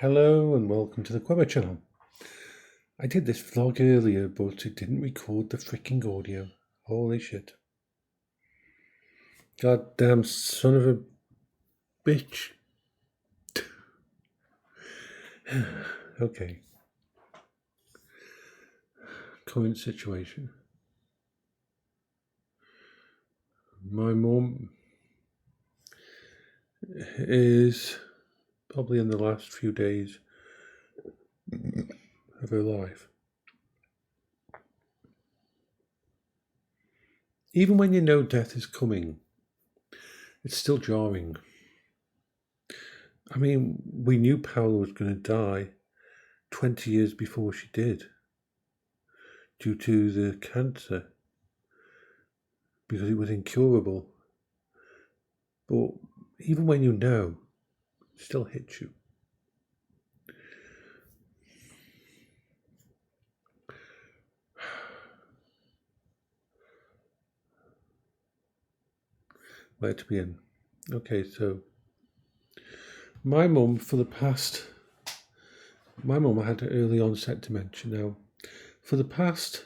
Hello and welcome to the Queber channel. I did this vlog earlier, but it didn't record the freaking audio. Holy shit. Goddamn son of a bitch. Okay. Current situation. My mum is probably in the last few days of her life. Even when you know death is coming, it's still jarring. I mean, we knew Paola was going to die 20 years before she did due to the cancer because it was incurable. But even when you know, it still hits you. Where to begin? Okay, so my mum had early onset dementia. Now, for the past,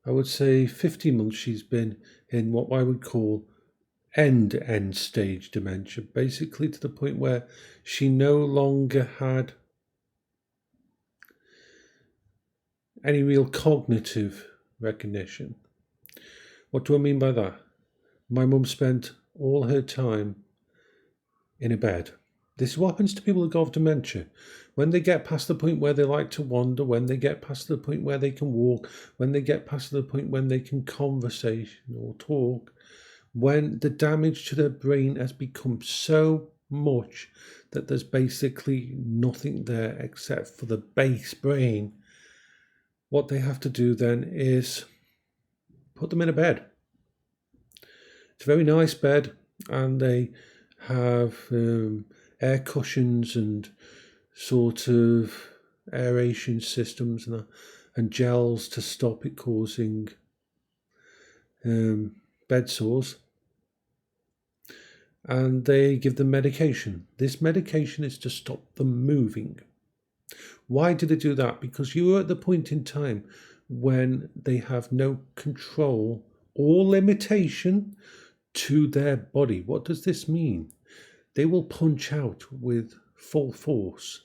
I would say 15 months, she's been in what I would call end stage dementia, basically to the point where she no longer had any real cognitive recognition. What do I mean by that? My mum spent all her time in a bed. This is what happens to people who go off dementia. When they get past the point where they like to wander, when they get past the point where they can walk, when they get past the point when they can conversation or talk, when the damage to their brain has become so much that there's basically nothing there except for the base brain, what they have to do then is put them in a bed. It's a very nice bed, and they have air cushions and sort of aeration systems and gels to stop it causing bed sores. And they give them medication. This medication is to stop them moving. Why do they do that? Because you are at the point in time when they have no control or limitation to their body. What does this mean? They will punch out with full force.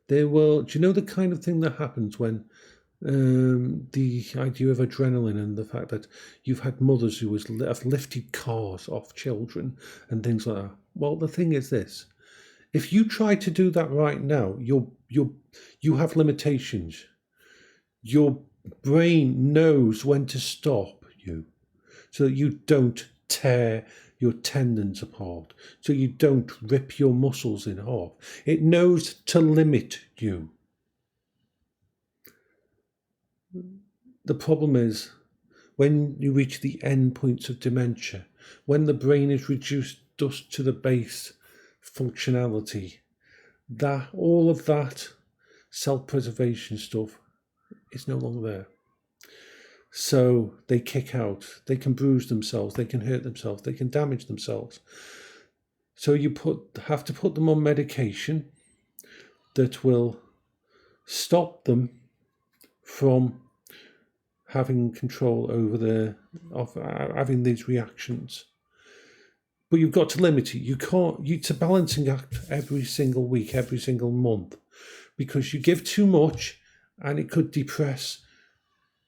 They will, do you know the kind of thing that happens when the idea of adrenaline and the fact that you've had mothers who have lifted cars off children and things like that? Well, the thing is this. If you try to do that right now, you have limitations. Your brain knows when to stop you so that you don't tear your tendons apart, so you don't rip your muscles in half. It knows to limit you. The problem is when you reach the end points of dementia, when the brain is reduced just to the base functionality, that all of that self-preservation stuff is no longer there. So they kick out, they can bruise themselves, they can hurt themselves, they can damage themselves. So you have to put them on medication that will stop them from having control over having these reactions. But you've got to limit it. You can't, it's a balancing act every single week, every single month, because you give too much and it could depress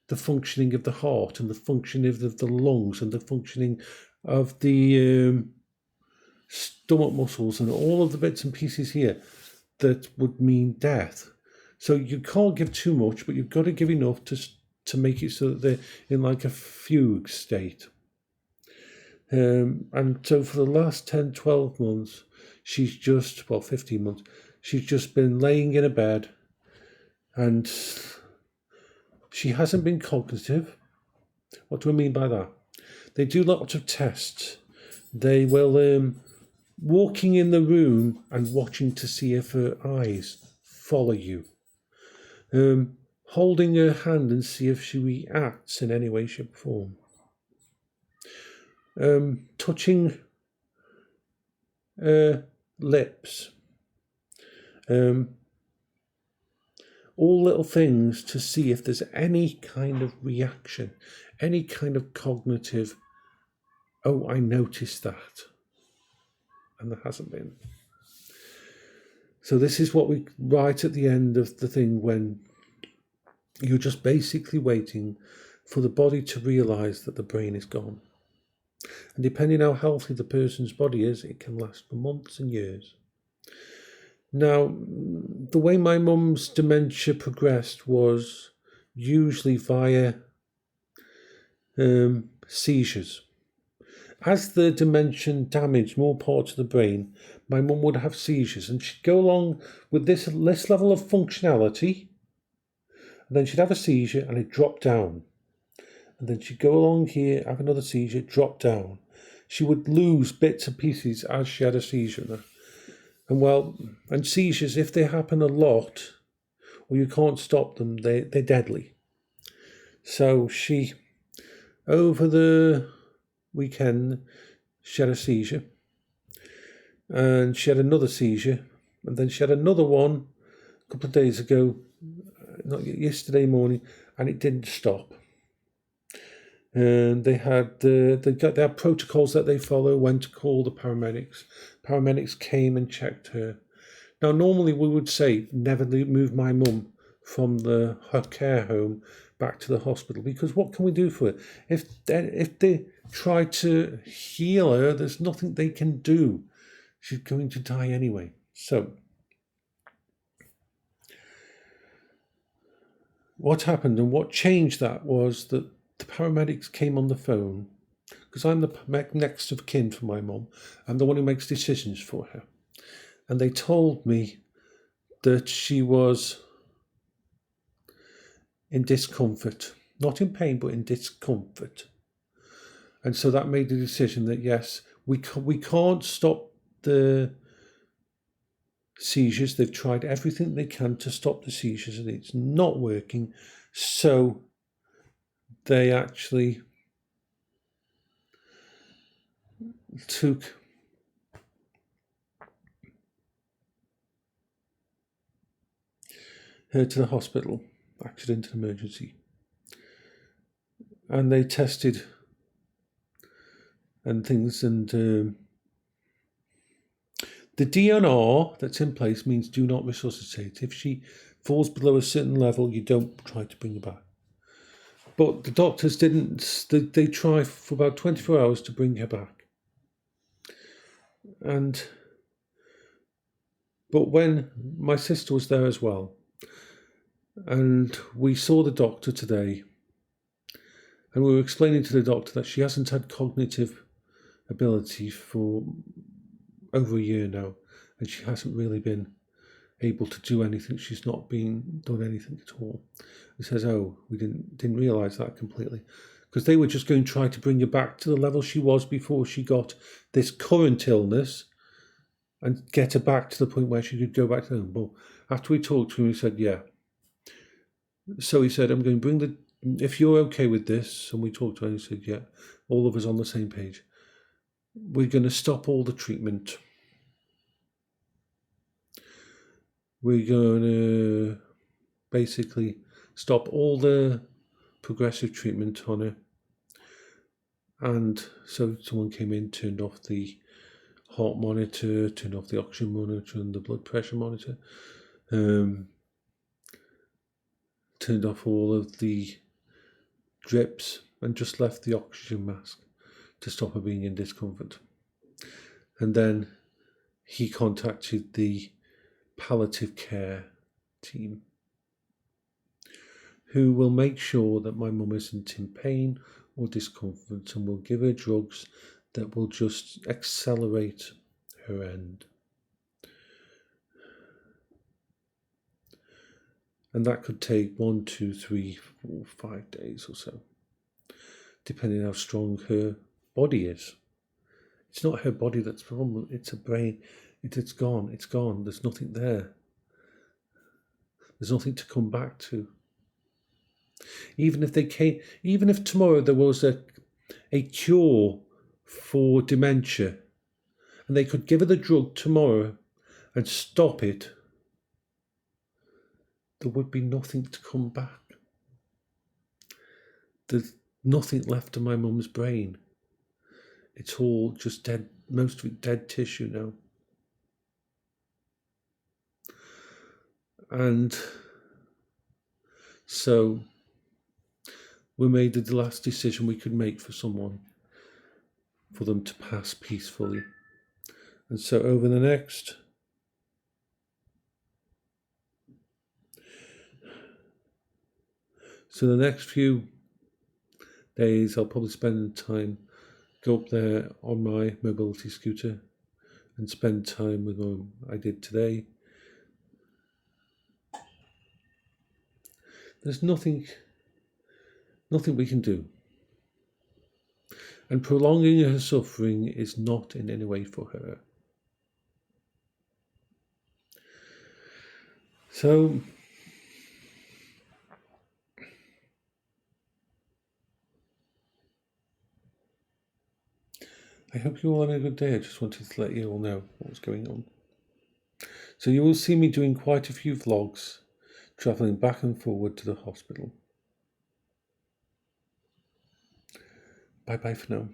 the functioning of the heart and the functioning of the lungs and the functioning of the stomach muscles and all of the bits and pieces here that would mean death. So you can't give too much, but you've got to give enough to make it so that they're in like a fugue state. And so for the last 10, 12 months, 15 months, she's just been laying in a bed and she hasn't been cognitive. What do I mean by that? They do lots of tests. They will, walking in the room and watching to see if her eyes follow you. Holding her hand and see if she reacts in any way, shape, or form. Touching her lips All little things to see if there's any kind of reaction, any kind of cognitive, oh, I noticed that. And there hasn't been. So this is what we write at the end of the thing, when you're just basically waiting for the body to realise that the brain is gone. And depending how healthy the person's body is, it can last for months and years. Now, the way my mum's dementia progressed was usually via seizures. As the dementia damaged more parts of the brain, my mum would have seizures, and she'd go along with this level of functionality, and then she'd have a seizure and it'd drop down. And then she'd go along here, have another seizure, drop down. She would lose bits and pieces as she had a seizure. And seizures, if they happen a lot, or you can't stop them, they're deadly. So she, over the weekend, she had a seizure, and she had another seizure, and then she had another one a couple of days ago, not yesterday morning, and it didn't stop. And they had protocols that they follow when to call the paramedics. Paramedics came and checked her. Now, normally we would say never move my mum from her care home back to the hospital, because what can we do for her? If they try to heal her, there's nothing they can do. She's going to die anyway. So what happened and what changed that was that the paramedics came on the phone, because I'm the next of kin for my mum. I'm the one who makes decisions for her. And they told me that she was in discomfort, not in pain, but in discomfort. And so that made the decision that, yes, we can't stop the seizures. They've tried everything they can to stop the seizures, and it's not working. So they actually took her to the hospital, accident and emergency. And they tested and things, and the DNR that's in place means do not resuscitate. If she falls below a certain level, you don't try to bring her back. But the doctors didn't. They tried for about 24 hours to bring her back. But when my sister was there as well, and we saw the doctor today, and we were explaining to the doctor that she hasn't had cognitive ability for over a year now, and she hasn't really been able to do anything. She's not done anything at all. He says, "Oh, we didn't realise that completely," because they were just going to try to bring her back to the level she was before she got this current illness, and get her back to the point where she could go back to home. But after we talked to him, he said, "Yeah." So he said, "I'm going to bring if you're okay with this," and we talked to her, and he said, "Yeah, all of us on the same page. We're going to stop all the treatment. We're going to basically stop all the progressive treatment on her." And so someone came in, turned off the heart monitor, turned off the oxygen monitor and the blood pressure monitor, turned off all of the drips, and just left the oxygen mask to stop her being in discomfort. And then he contacted the palliative care team, who will make sure that my mum isn't in pain or discomfort, and will give her drugs that will just accelerate her end. And that could take 1, 2, 3, 4, 5 days or so, depending how strong her body is. It's not her body that's the problem, it's her brain. It's gone, it's gone. There's nothing there. There's nothing to come back to. Even if tomorrow there was a cure for dementia, and they could give her the drug tomorrow and stop it, there would be nothing to come back. There's nothing left of my mum's brain. It's all just dead, most of it dead tissue now. And so we made the last decision we could make for someone, for them to pass peacefully. And so over the next few days, I'll probably spend time, go up there on my mobility scooter and spend time with Mum. I did today. There's nothing we can do. And prolonging her suffering is not in any way for her. So I hope you all had a good day. I just wanted to let you all know what was going on. So you will see me doing quite a few vlogs, travelling back and forward to the hospital. Bye bye for now.